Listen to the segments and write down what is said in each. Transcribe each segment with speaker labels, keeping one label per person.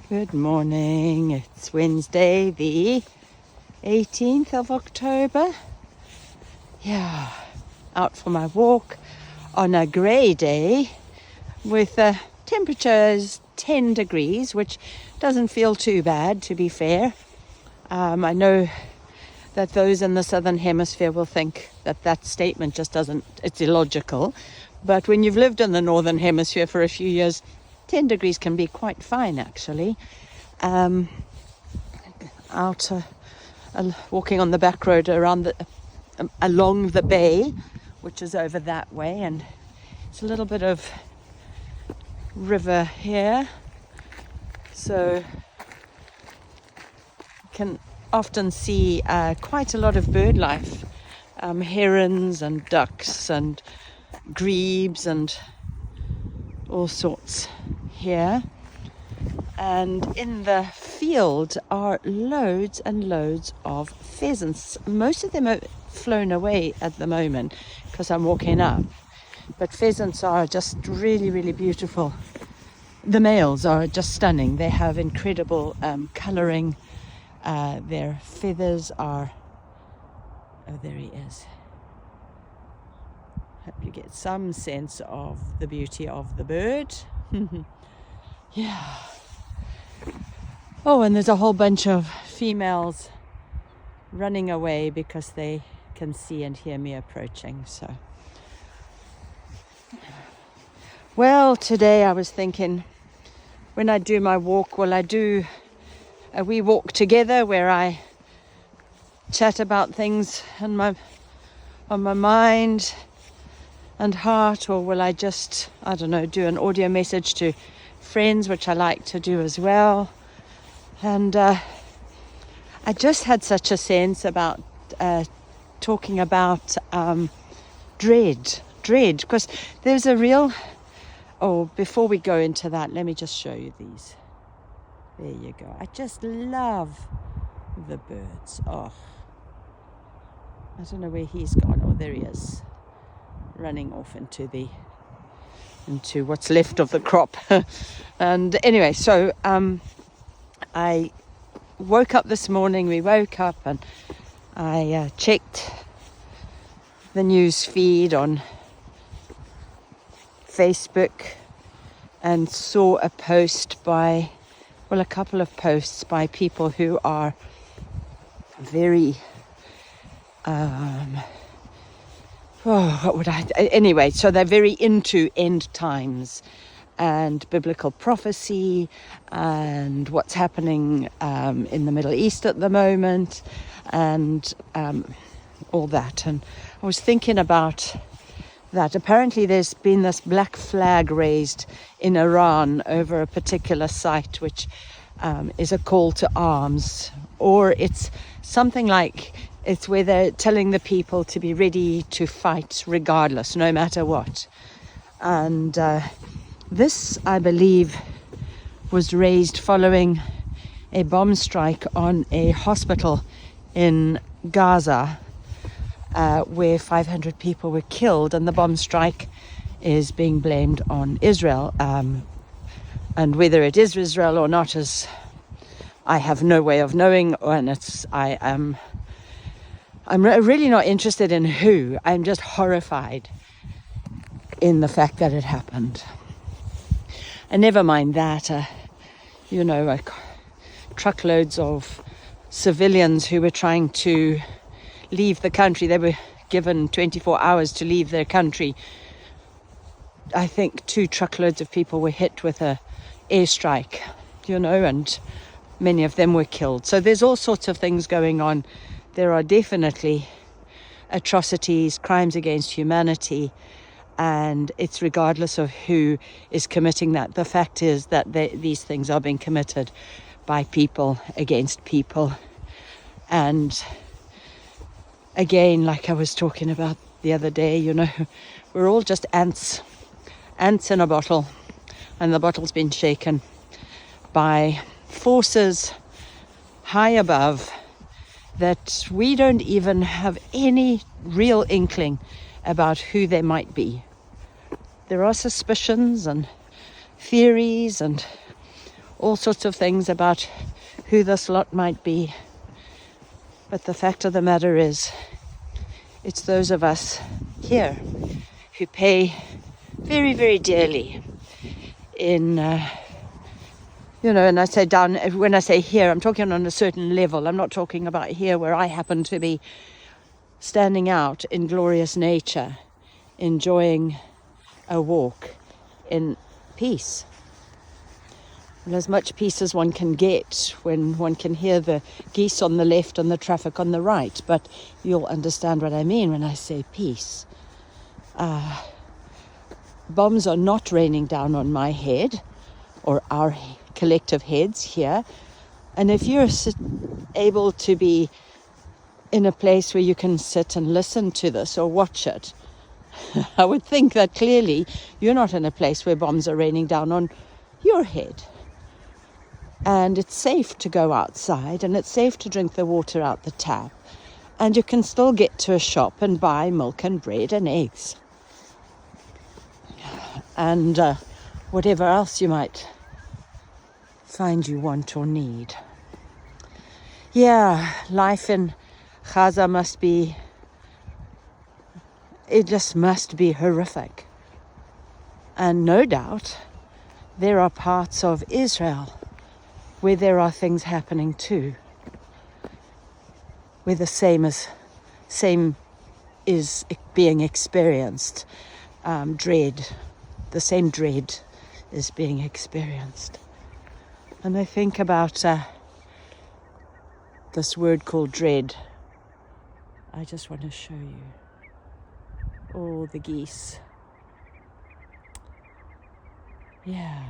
Speaker 1: Good morning. It's Wednesday, the 18th of October. Yeah, out for my walk on a grey day with temperatures 10 degrees, which doesn't feel too bad, to be fair. I know that those in the southern hemisphere will think that that statement just doesn't, it's illogical. But when you've lived in the northern hemisphere for a few years, 10 degrees can be quite fine, actually. Out walking on the back road around along the bay, which is over that way, and it's a little bit of river here, so you can often see quite a lot of bird life, herons and ducks and grebes and all sorts here. And in the field are loads and loads of pheasants. Most of them are flown away at the moment because I'm walking up, but pheasants are just really, really beautiful. The males are just stunning. They have incredible colouring. Their feathers are, oh, there he is. Hope you get some sense of the beauty of the bird. Yeah. Oh, and there's a whole bunch of females running away because they can see and hear me approaching. So, well, today I was thinking, when I do my walk, will I do a wee walk together where I chat about things on my mind and heart, or will I just, I don't know, do an audio message to friends, which I like to do as well. And I just had such a sense about talking about dread, because there's a real, before we go into that, let me just show you these. There you go. I just love the birds. Oh, I don't know where he's gone. Oh, there he is, running off into what's left of the crop. And anyway, so I woke up this morning. We woke up and I checked the news feed on Facebook and saw a couple of posts by people who are very anyway, so they're very into end times and biblical prophecy and what's happening in the Middle East at the moment, and all that. And I was thinking about that. Apparently there's been this black flag raised in Iran over a particular site, which is a call to arms, or it's something like, it's where they're telling the people to be ready to fight regardless, no matter what. And this, I believe, was raised following a bomb strike on a hospital in Gaza, where 500 people were killed, and the bomb strike is being blamed on Israel. And whether it is Israel or not, I have no way of knowing, and I'm really not interested in who. I'm just horrified in the fact that it happened. And never mind that, truckloads of civilians who were trying to leave the country. They were given 24 hours to leave their country. I think 2 truckloads of people were hit with a airstrike, and many of them were killed. So there's all sorts of things going on. There are definitely atrocities, crimes against humanity, and it's regardless of who is committing that. The fact is that these things are being committed by people against people. And again, like I was talking about the other day, we're all just ants in a bottle, and the bottle's been shaken by forces high above that we don't even have any real inkling about who they might be. There are suspicions and theories and all sorts of things about who this lot might be. But the fact of the matter is, it's those of us here who pay very, very dearly in, and I say down, when I say here, I'm talking on a certain level. I'm not talking about here where I happen to be standing out in glorious nature, enjoying a walk in peace. And as much peace as one can get when one can hear the geese on the left and the traffic on the right. But you'll understand what I mean when I say peace. Bombs are not raining down on my head or our collective heads here. And if you're able to be in a place where you can sit and listen to this or watch it, I would think that clearly you're not in a place where bombs are raining down on your head. And it's safe to go outside, and it's safe to drink the water out the tap, and you can still get to a shop and buy milk and bread and eggs and whatever else you might find you want or need. Yeah, life in Gaza it just must be horrific. And no doubt there are parts of Israel where there are things happening too, where the same is being experienced. The same dread is being experienced. And I think about this word called dread. I just want to show you all the geese. Yeah.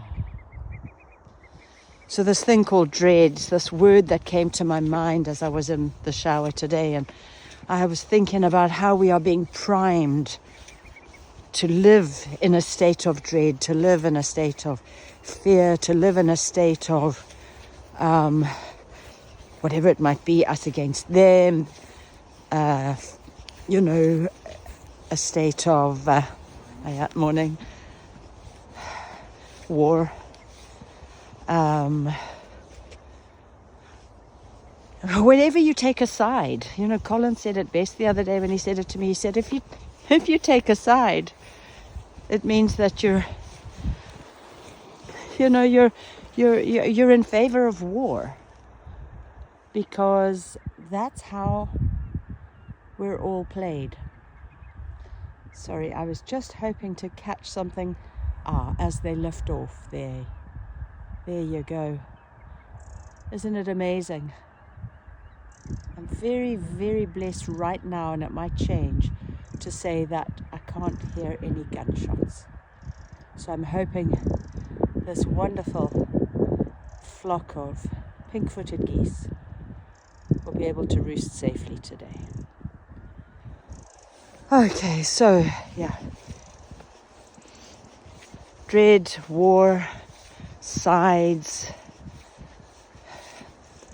Speaker 1: So this thing called dread, this word that came to my mind as I was in the shower today, and I was thinking about how we are being primed to live in a state of dread, to live in a state of fear, to live in a state of whatever it might be, us against them, a state of morning war. Whenever you take a side, Colin said it best the other day when he said it to me. He said, if you take a side, it means that you're in favor of war, because that's how we're all played. Sorry, I was just hoping to catch something as they lift off there. There you go. Isn't it amazing? I'm very, very blessed right now, and it might change, to say that I can't hear any gunshots. So I'm hoping this wonderful flock of pink-footed geese will be able to roost safely today. Okay, so yeah. Dread, war, sides,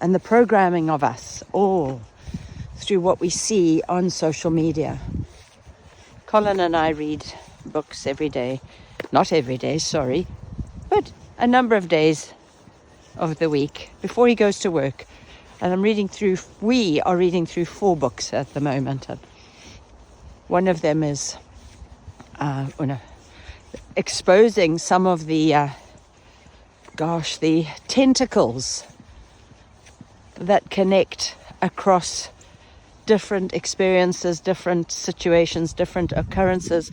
Speaker 1: and the programming of us all through what we see on social media. Colin and I read books every day. Not every day, sorry, but a number of days of the week before he goes to work. And we are reading through 4 books at the moment. And one of them is exposing some of the tentacles that connect across different experiences, different situations, different occurrences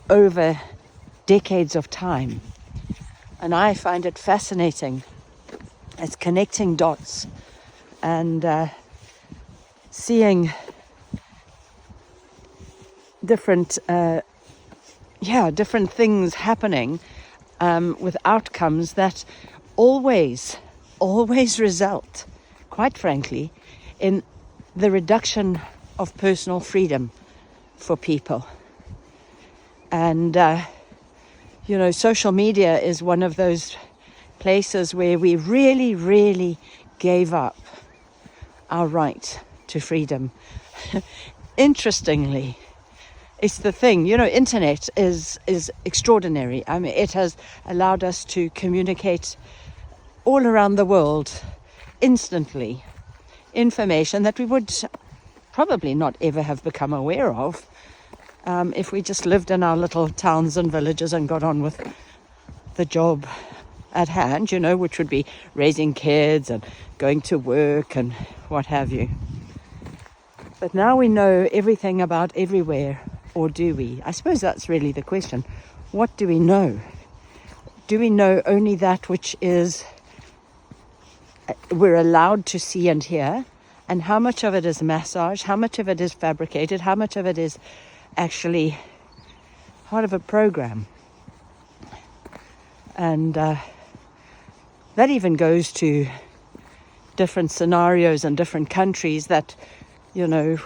Speaker 1: over decades of time. And I find it fascinating. It's connecting dots and seeing different things happening with outcomes that always result, quite frankly, in the reduction of personal freedom for people. And social media is one of those places where we really, really gave up our right to freedom. Interestingly, It's the thing, you know, internet is extraordinary. I mean, it has allowed us to communicate all around the world instantly information that we would probably not ever have become aware of if we just lived in our little towns and villages and got on with the job at hand, you know, which would be raising kids and going to work and what have you. But now we know everything about everywhere, or do we? I suppose that's really the question. What do we know? Do we know only that which is we're allowed to see and hear? And how much of it is massage? How much of it is fabricated? How much of it is actually part of a program? And that even goes to different scenarios and different countries that, you know,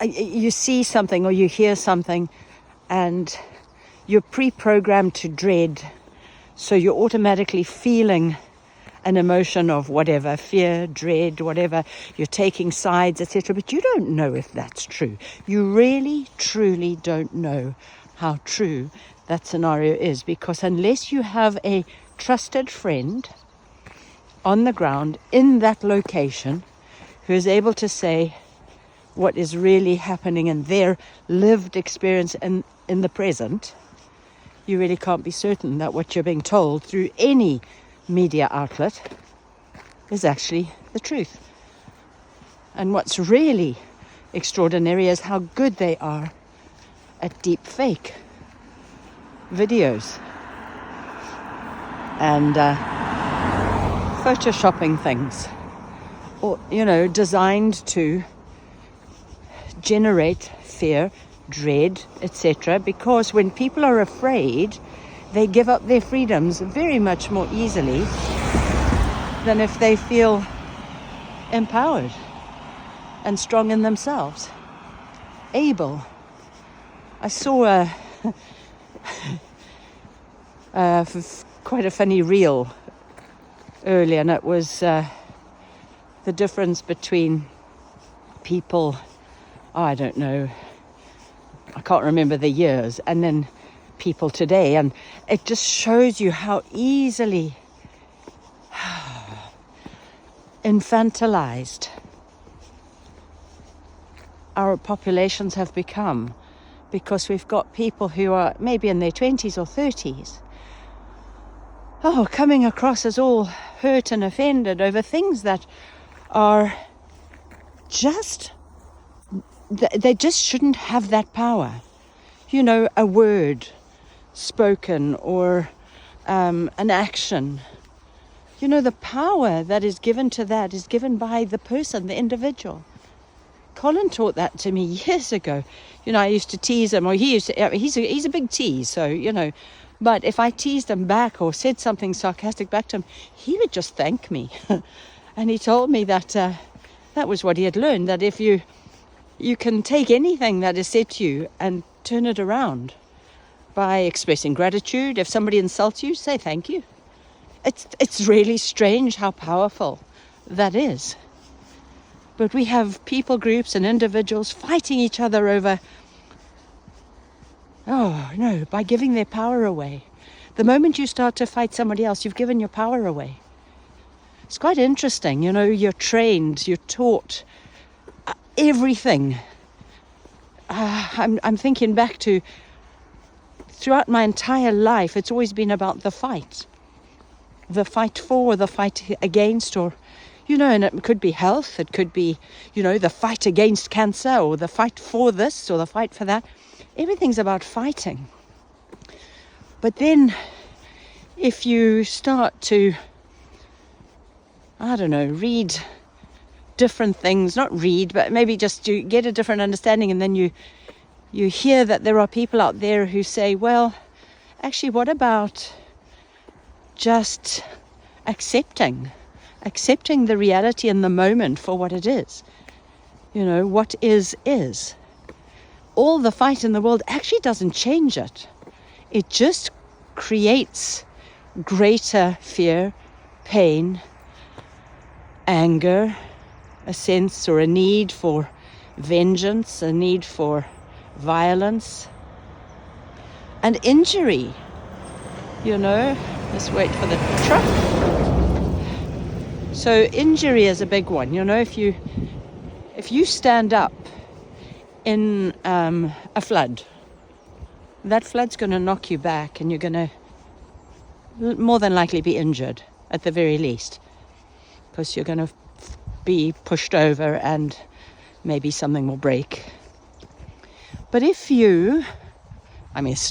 Speaker 1: you see something or you hear something and you're pre-programmed to dread. So you're automatically feeling an emotion of whatever, fear, dread, whatever. You're taking sides, etc. But you don't know if that's true. You really, truly don't know how true that scenario is, because unless you have a trusted friend on the ground in that location who is able to say what is really happening in their lived experience in the present, you really can't be certain that what you're being told through any media outlet is actually the truth. And what's really extraordinary is how good they are at deep fake videos and photoshopping things, or, you know, designed to generate fear, dread, etc. Because when people are afraid, they give up their freedoms very much more easily than if they feel empowered and strong in themselves, able. I saw quite a funny reel earlier, and it was the difference between people, I don't know, I can't remember the years, and then people today. And it just shows you how easily infantilized our populations have become, because we've got people who are maybe in their 20s or 30s coming across as all hurt and offended over things that are just, they just shouldn't have that power. You know, a word spoken or an action. You know, the power that is given to that is given by the person, the individual. Colin taught that to me years ago. You know, I used to tease him, or he used to, he's a big tease, so, you know, but if I teased him back or said something sarcastic back to him, he would just thank me. And he told me that that was what he had learned, that if you can take anything that is said to you and turn it around by expressing gratitude. If somebody insults you, say thank you. It's really strange how powerful that is. But we have people groups and individuals fighting each other over, by giving their power away. The moment you start to fight somebody else, you've given your power away. It's quite interesting, you know, you're trained, you're taught everything. I'm thinking back to throughout my entire life, it's always been about the fight. The fight for, the fight against, or, you know, and it could be health, it could be, you know, the fight against cancer, or the fight for this, or the fight for that. Everything's about fighting. But then if you start to, I don't know, read different things, not read, but maybe just to get a different understanding, and then you hear that there are people out there who say, well, actually, what about just accepting the reality in the moment for what it is? You know, what is. All the fight in the world actually doesn't change it. It just creates greater fear, pain, anger, a sense or a need for vengeance, a need for violence, and injury. Let's wait for the truck. So injury is a big one. If you stand up in a flood, that flood's going to knock you back, and you're going to more than likely be injured at the very least, because you're going to be pushed over and maybe something will break. But it's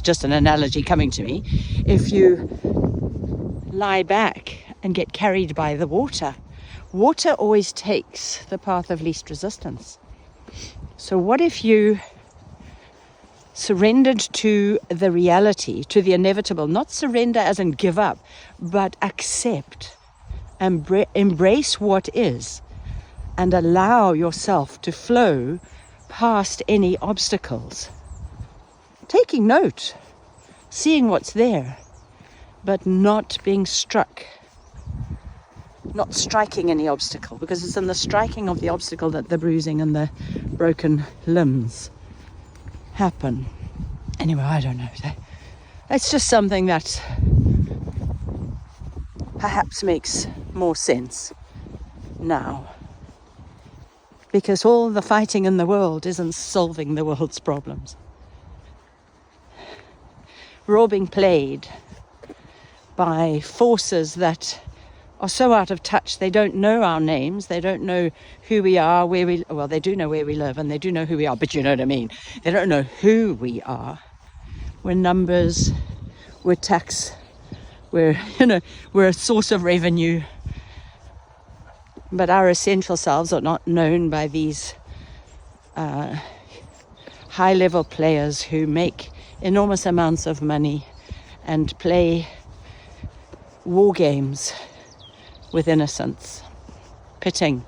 Speaker 1: just an analogy coming to me, if you lie back and get carried by the water always takes the path of least resistance. So what if you surrendered to the reality, to the inevitable? Not surrender as in give up, but accept, embrace what is, and allow yourself to flow past any obstacles. Taking note, seeing what's there, but not being struck. Not striking any obstacle, because it's in the striking of the obstacle that the bruising and the broken limbs happen. Anyway, I don't know. It's just something that perhaps makes more sense now, because all the fighting in the world isn't solving the world's problems. We're all being played by forces that are so out of touch. They don't know our names. They don't know who we are, they do know where we live, and they do know who we are, but you know what I mean. They don't know who we are. We're numbers, we're tax, we're a source of revenue. But our essential selves are not known by these high-level players who make enormous amounts of money and play war games with innocence, pitting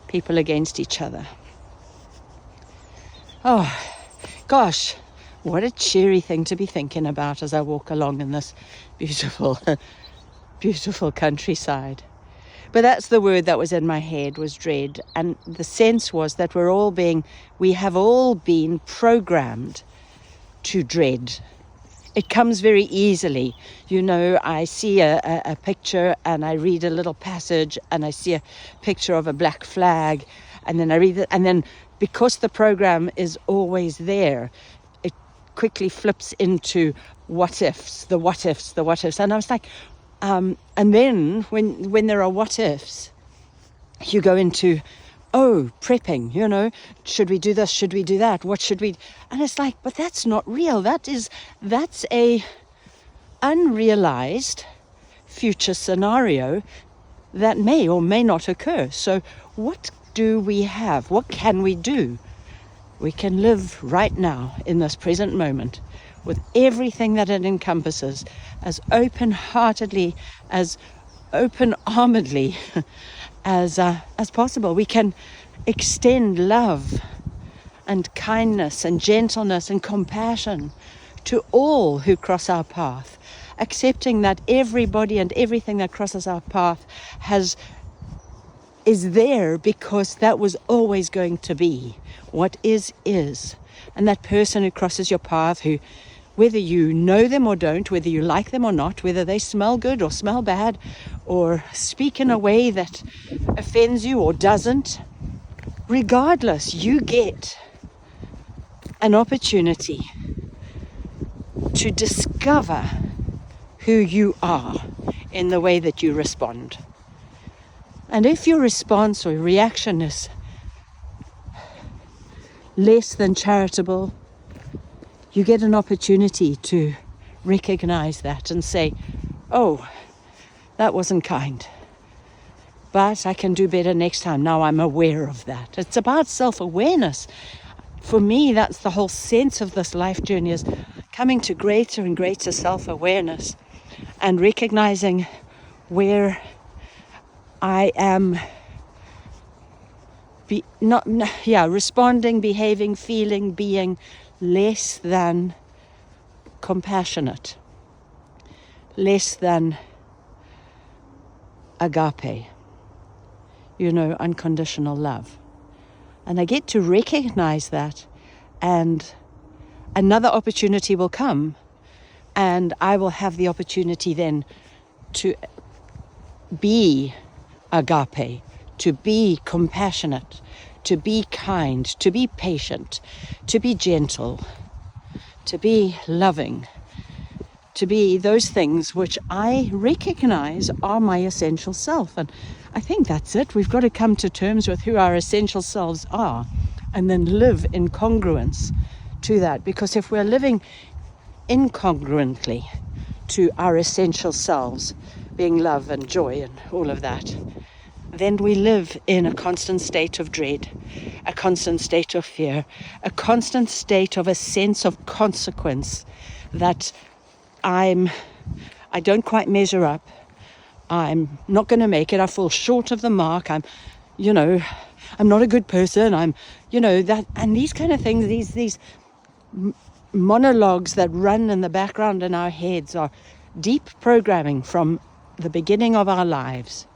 Speaker 1: people against each other. Oh, gosh, what a cheery thing to be thinking about as I walk along in this beautiful, beautiful countryside. But that's the word that was in my head, was dread. And the sense was that we have all been programmed to dread. It comes very easily. I see a picture and I read a little passage and I see a picture of a black flag, and then I read it, and then because the program is always there, it quickly flips into what ifs. And I was like, and then when there are what ifs, you go into, prepping, should we do this? Should we do that? What should we? And it's like, but that's not real. That's a unrealized future scenario that may or may not occur. So what do we have? What can we do? We can live right now in this present moment with everything that it encompasses, as open-heartedly, as open-armedly as possible. We can extend love and kindness and gentleness and compassion to all who cross our path, accepting that everybody and everything that crosses our path is there because that was always going to be. What is. And that person who crosses your path, who, whether you know them or don't, whether you like them or not, whether they smell good or smell bad, or speak in a way that offends you or doesn't, regardless, you get an opportunity to discover who you are in the way that you respond. And if your response or reaction is less than charitable, you get an opportunity to recognize that and say, oh, that wasn't kind, but I can do better next time. Now I'm aware of that. It's about self-awareness. For me, that's the whole sense of this life journey, is coming to greater and greater self-awareness and recognizing where I am responding, behaving, feeling, being less than compassionate, less than agape, unconditional love. And I get to recognize that, and another opportunity will come, and I will have the opportunity then to be agape, to be compassionate, to be kind, to be patient, to be gentle, to be loving, to be those things which I recognize are my essential self. And I think that's it. We've got to come to terms with who our essential selves are and then live in congruence to that. Because if we're living incongruently to our essential selves, being love and joy and all of that, then we live in a constant state of dread, a constant state of fear, a constant state of a sense of consequence that I don't quite measure up. I'm not going to make it. I fall short of the mark. I'm not a good person. That, and these kind of things, these monologues that run in the background in our heads are deep programming from the beginning of our lives,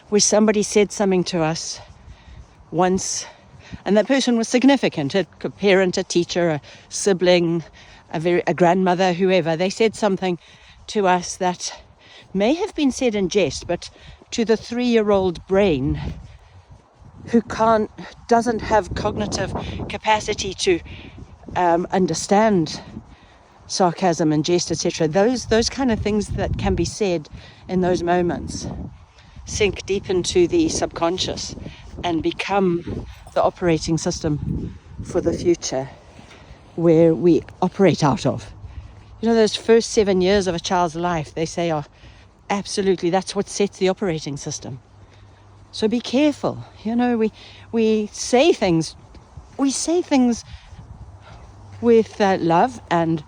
Speaker 1: where somebody said something to us once, and that person was significant, a parent, a teacher, a sibling, a grandmother, whoever. They said something to us that may have been said in jest, but to the 3-year-old brain who doesn't have cognitive capacity to understand sarcasm and jest, etc. Those kind of things that can be said in those moments sink deep into the subconscious and become the operating system for the future where we operate out of. Those first 7 years of a child's life, they say, are absolutely, that's what sets the operating system. So be careful. We say things with love and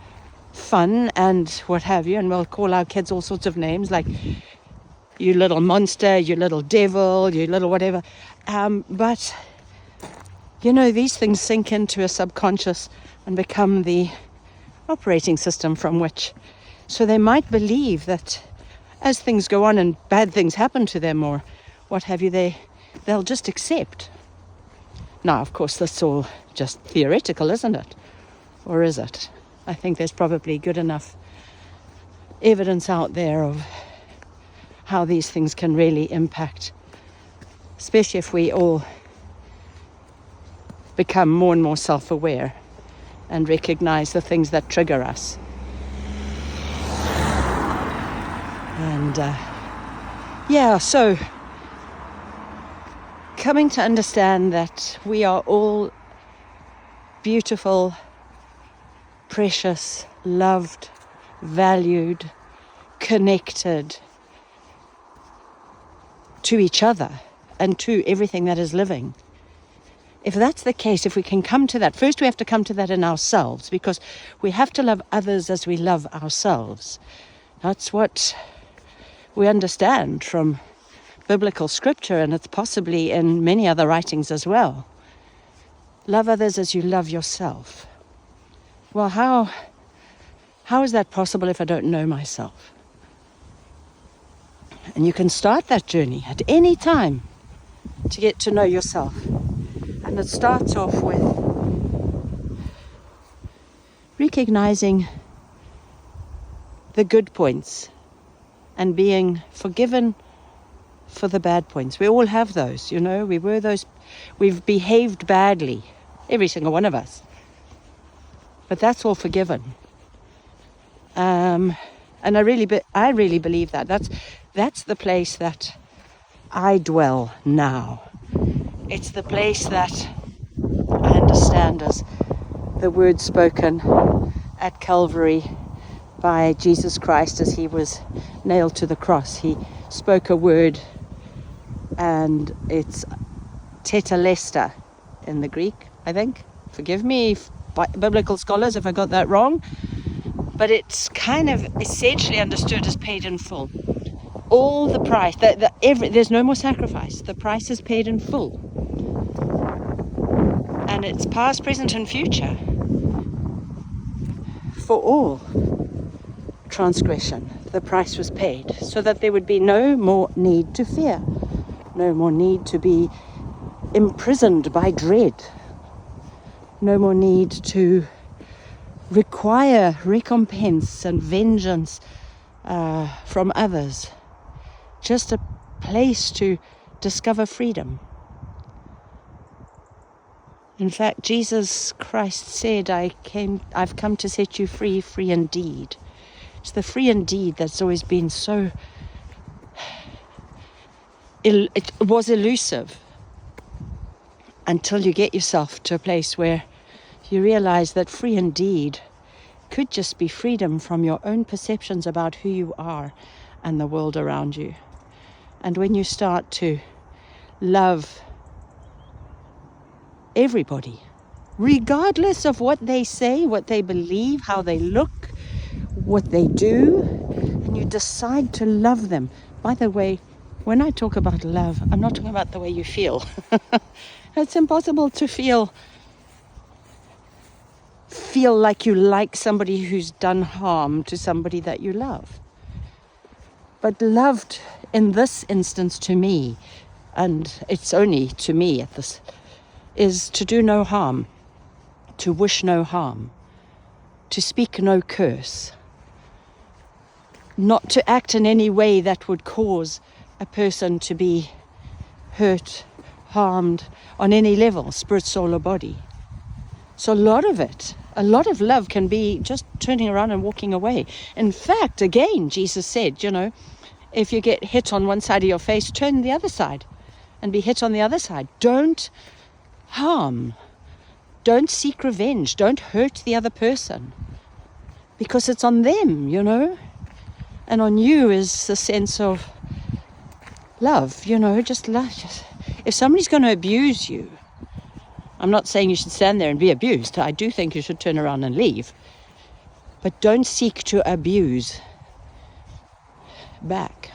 Speaker 1: fun and what have you, and we'll call our kids all sorts of names like you little monster, you little devil, you little whatever. But these things sink into a subconscious and become the operating system from which, so they might believe that as things go on and bad things happen to them or what have you, they'll just accept. Now, of course, that's all just theoretical, isn't it? Or is it? I think there's probably good enough evidence out there of how these things can really impact, especially if we all become more and more self-aware and recognize the things that trigger us. And so coming to understand that we are all beautiful, precious, loved, valued, connected to each other and to everything that is living. If that's the case, if we can come to that, first we have to come to that in ourselves, because we have to love others as we love ourselves. That's what we understand from biblical scripture, and it's possibly in many other writings as well. Love others as you love yourself. Well, how is that possible if I don't know myself? And you can start that journey at any time to get to know yourself. And it starts off with recognizing the good points and being forgiven for the bad points. We all have those, we've behaved badly, every single one of us. But that's all forgiven. And I really believe that. That's the place that I dwell now. It's the place that I understand as the word spoken at Calvary by Jesus Christ as he was nailed to the cross. He spoke a word, and it's tetelestai in the Greek, I think. Forgive me, biblical scholars, if I got that wrong. But it's kind of essentially understood as paid in full. All the price, there's no more sacrifice. The price is paid in full. And it's past, present, and future for all transgression. The price was paid so that there would be no more need to fear, no more need to be imprisoned by dread. No more need to require recompense and vengeance from others. Just a place to discover freedom. In fact, Jesus Christ said, I've come to set you free, free indeed. It's the free indeed that's always been so, it was elusive until you get yourself to a place where you realize that free indeed could just be freedom from your own perceptions about who you are and the world around you. And when you start to love everybody, regardless of what they say, what they believe, how they look, what they do, and you decide to love them. By the way, when I talk about love, I'm not talking about the way you feel. It's impossible to feel like you like somebody who's done harm to somebody that you love. But loved in this instance to me, and it's only to me at this, is to do no harm, to wish no harm, to speak no curse, not to act in any way that would cause a person to be hurt, harmed on any level, spirit, soul, or body. So a lot of love can be just turning around and walking away. In fact, again, Jesus said, if you get hit on one side of your face, turn the other side and be hit on the other side. Don't harm. Don't seek revenge. Don't hurt the other person, because it's on them, and on you is the sense of love, just love. If somebody's going to abuse you, I'm not saying you should stand there and be abused. I do think you should turn around and leave, but don't seek to abuse back.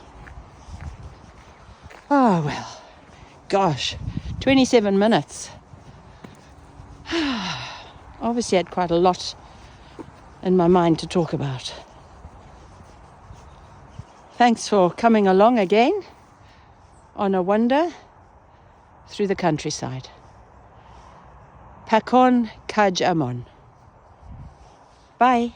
Speaker 1: Oh, well, gosh, 27 minutes. Obviously, I had quite a lot in my mind to talk about. Thanks for coming along again on a wander through the countryside. Pakon Kaj Amon. Bye.